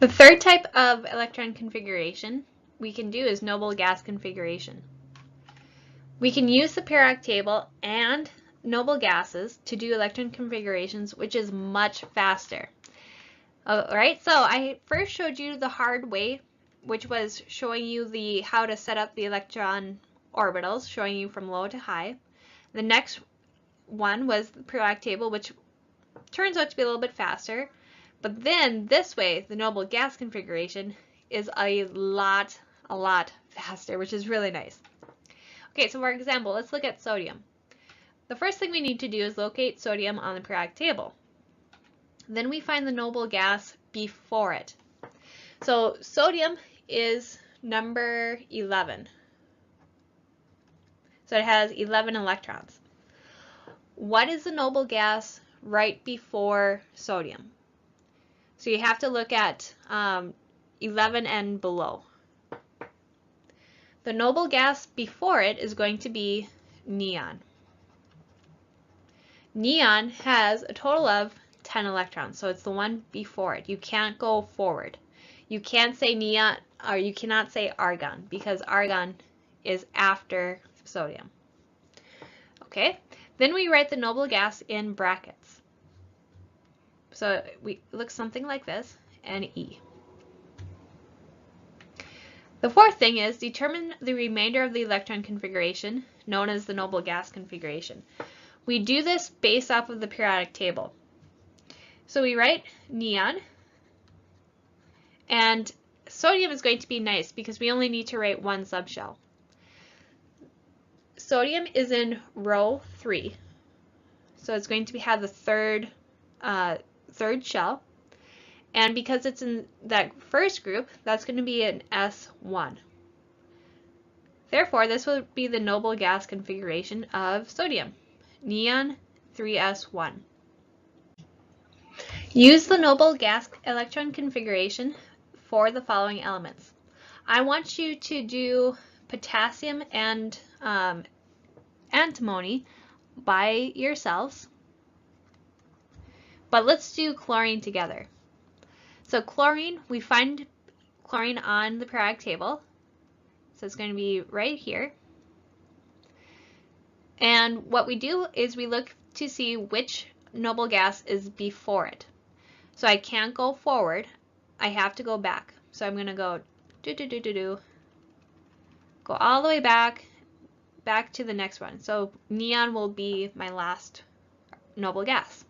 The third type of electron configuration we can do is noble gas configuration. We can use the periodic table and noble gases to do electron configurations, which is much faster. Alright, so I first showed you the hard way, which was showing you how to set up the electron orbitals, showing you from low to high. The next one was the periodic table, which turns out to be a little bit faster. But then this way, the noble gas configuration is a lot faster, which is really nice. Okay, so for example, let's look at sodium. The first thing we need to do is locate sodium on the periodic table. Then we find the noble gas before it. So sodium is number 11. So it has 11 electrons. What is the noble gas right before sodium? So you have to look at 11 and below. The noble gas before it is going to be neon. Neon has a total of 10 electrons, so it's the one before it. You can't go forward. You can't say neon, or you cannot say argon, because argon is after sodium. Okay, then we write the noble gas in brackets. So it looks something like this, Ne. The fourth thing is determine the remainder of the electron configuration, known as the noble gas configuration. We do this based off of the periodic table. So we write neon, and sodium is going to be nice because we only need to write one subshell. Sodium is in row 3, so it's going to have the third shell, and because it's in that first group, that's going to be an S1. Therefore, this will be the noble gas configuration of sodium, neon 3s1. Use the noble gas electron configuration for the following elements. I want you to do potassium and antimony by yourselves, but let's do chlorine together. So chlorine, we find chlorine on the periodic table, so it's going to be right here. And what we do is we look to see which noble gas is before it. So I can't go forward, I have to go back. So I'm going to go go all the way back to the next one. So neon will be my last noble gas.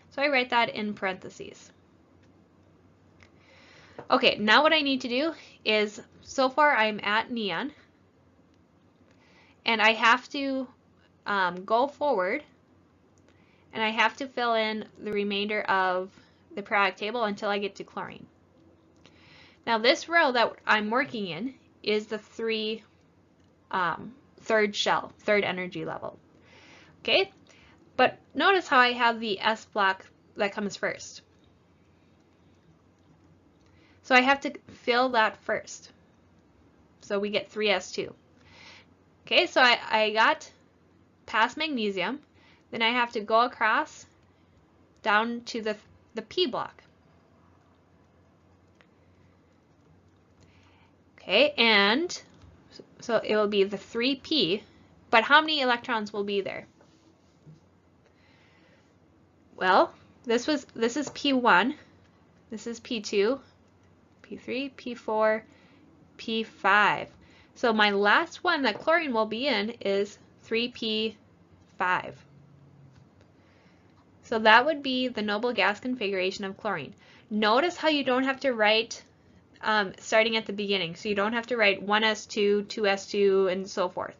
So I write that in parentheses. Okay, now what I need to do is, so far I'm at neon, and I have to go forward, and I have to fill in the remainder of the periodic table until I get to chlorine. Now this row that I'm working in is the third shell, third energy level. Okay, but notice how I have the S block that comes first. So I have to fill that first. So we get 3s2. Okay, so I got past magnesium, then I have to go across down to the P block. Okay, and so it will be the 3p, but how many electrons will be there? Well, this is P1, this is P2, P3, P4, P5. So my last one that chlorine will be in is 3p5. So that would be the noble gas configuration of chlorine. Notice how you don't have to write starting at the beginning. So you don't have to write 1s2, 2s2, and so forth.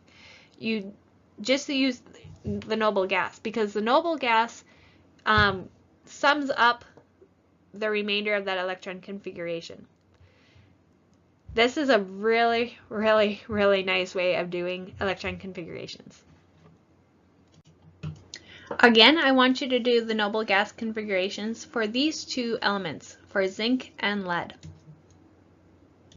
You just use the noble gas, because the noble gas sums up the remainder of that electron configuration. This is a really nice way of doing electron configurations. Again, I want you to do the noble gas configurations for these two elements, for zinc and lead.